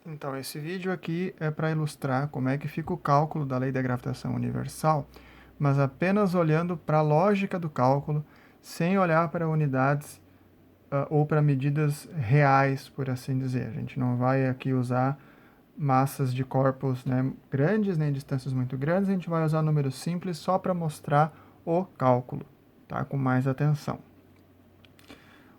Então, esse vídeo aqui é para ilustrar como é que fica o cálculo da lei da gravitação universal, mas apenas olhando para a lógica do cálculo, sem olhar para unidades ou para medidas reais, por assim dizer. A gente não vai aqui usar massas de corpos, né, grandes, nem distâncias muito grandes, a gente vai usar números simples só para mostrar o cálculo, tá? Com mais atenção.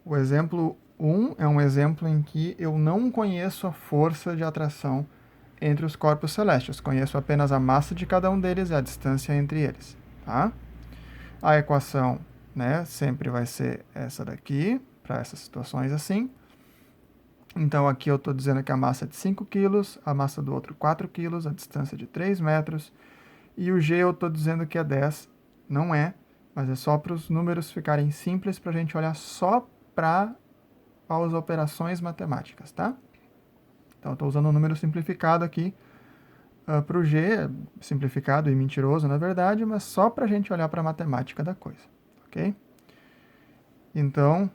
O exemplo 1 é um exemplo em que eu não conheço a força de atração entre os corpos celestes. Conheço apenas a massa de cada um deles e a distância entre eles. Tá? A equação, né, sempre vai ser essa daqui, para essas situações assim. Então aqui eu estou dizendo que a massa é de 5 kg, a massa do outro 4 kg, a distância de 3 metros. E o G eu estou dizendo que é 10. Não é, mas é só para os números ficarem simples para a gente olhar só para as operações matemáticas, tá? Então eu estou usando um número simplificado aqui para o G, simplificado e mentiroso na verdade, mas só para a gente olhar para a matemática da coisa, ok? Então,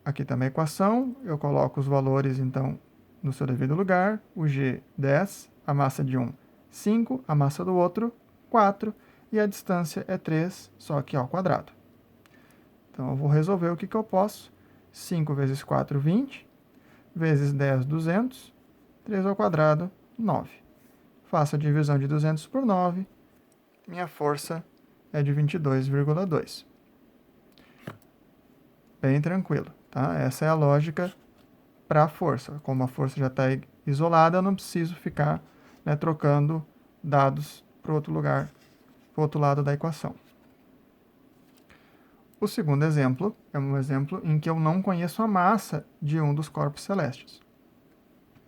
aqui está a minha equação, eu coloco os valores então no seu devido lugar, o G 10, a massa de um 5, a massa do outro 4 e a distância é 3, só que ao quadrado. Então eu vou resolver o que eu posso, 5 vezes 4, 20, vezes 10, 200, 3 ao quadrado, 9. Faço a divisão de 200 por 9, minha força é de 22,2. Bem tranquilo, tá? Essa é a lógica para a força. Como a força já está isolada, eu não preciso ficar, né, trocando dados para o outro lugar, para o outro lado da equação. O segundo exemplo é um exemplo em que eu não conheço a massa de um dos corpos celestes.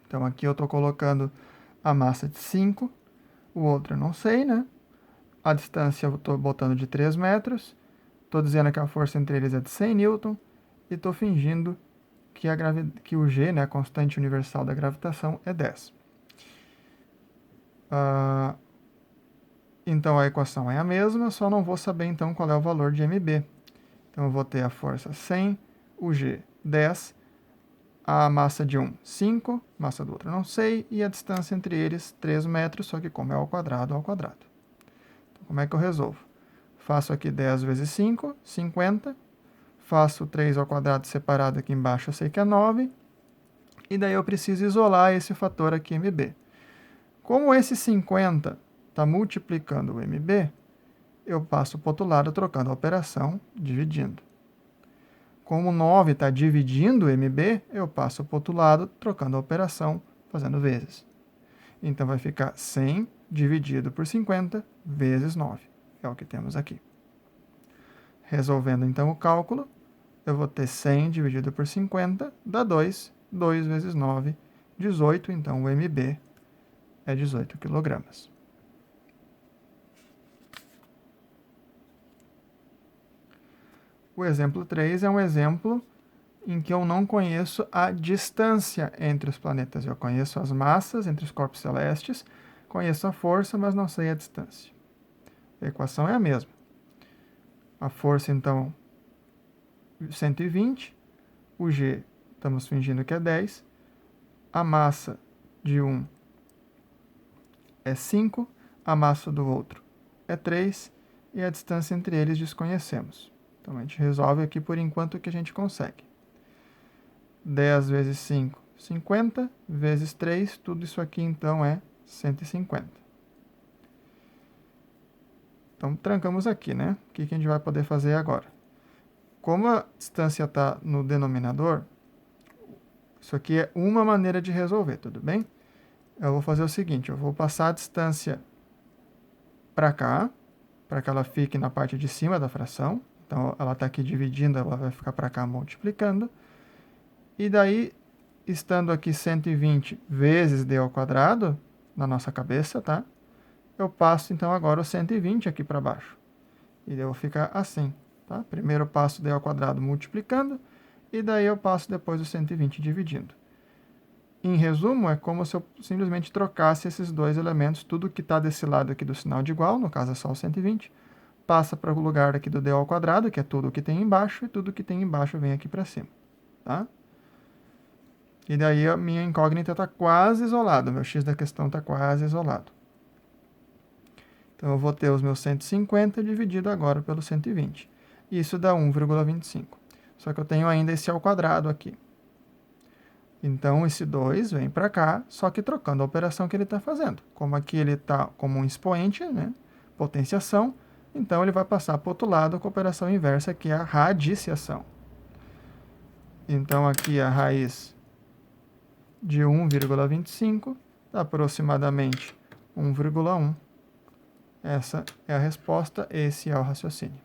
Então aqui eu estou colocando a massa de 5, o outro eu não sei, né? A distância eu estou botando de 3 metros, estou dizendo que a força entre eles é de 100 newton e estou fingindo que o G, né, a constante universal da gravitação, é 10. Então a equação é a mesma, só não vou saber então qual é o valor de mb. Então eu vou ter a força 100, o G 10, a massa de um 5, massa do outro não sei, e a distância entre eles 3 metros, só que como é ao quadrado, ao quadrado. Então, como é que eu resolvo? Faço aqui 10 vezes 5, 50. Faço 3 ao quadrado separado aqui embaixo, eu sei que é 9. E daí eu preciso isolar esse fator aqui, mb. Como esse 50 está multiplicando o mb, eu passo para o outro lado trocando a operação, dividindo. Como 9 está dividindo o mb, eu passo para o outro lado trocando a operação, fazendo vezes. Então vai ficar 100 dividido por 50 vezes 9. É o que temos aqui. Resolvendo então o cálculo, eu vou ter 100 dividido por 50, dá 2. 2 vezes 9, 18. Então o mb é 18 kg. O exemplo 3 é um exemplo em que eu não conheço a distância entre os planetas. Eu conheço as massas entre os corpos celestes, conheço a força, mas não sei a distância. A equação é a mesma. A força, então, 120. O G, estamos fingindo que é 10. A massa de um é 5. A massa do outro é 3. E a distância entre eles desconhecemos. Então, a gente resolve aqui por enquanto o que a gente consegue. 10 vezes 5, 50, vezes 3, tudo isso aqui então é 150. Então, trancamos aqui, né? O que a gente vai poder fazer agora? Como a distância está no denominador, isso aqui é uma maneira de resolver, tudo bem? Eu vou fazer o seguinte, eu vou passar a distância para cá, para que ela fique na parte de cima da fração. Então, ela está aqui dividindo, ela vai ficar para cá multiplicando. E daí, estando aqui 120 vezes d ao quadrado, na nossa cabeça, tá? Eu passo, então, agora o 120 aqui para baixo. E daí eu vou ficar assim, tá? Primeiro eu passo d ao quadrado multiplicando, e daí eu passo depois o 120 dividindo. Em resumo, é como se eu simplesmente trocasse esses dois elementos, tudo que está desse lado aqui do sinal de igual, no caso é só o 120, passa para o lugar aqui do d ao quadrado, que é tudo o que tem embaixo, e tudo que tem embaixo vem aqui para cima, tá? E daí a minha incógnita está quase isolada, o meu x da questão está quase isolado. Então, eu vou ter os meus 150 dividido agora pelo 120. Isso dá 1,25. Só que eu tenho ainda esse ao quadrado aqui. Então, esse 2 vem para cá, só que trocando a operação que ele está fazendo. Como aqui ele está como um expoente, né? Potenciação, então ele vai passar para o outro lado com a operação inversa, que é a radiciação. Então, aqui a raiz de 1,25 dá aproximadamente 1,1. Essa é a resposta, esse é o raciocínio.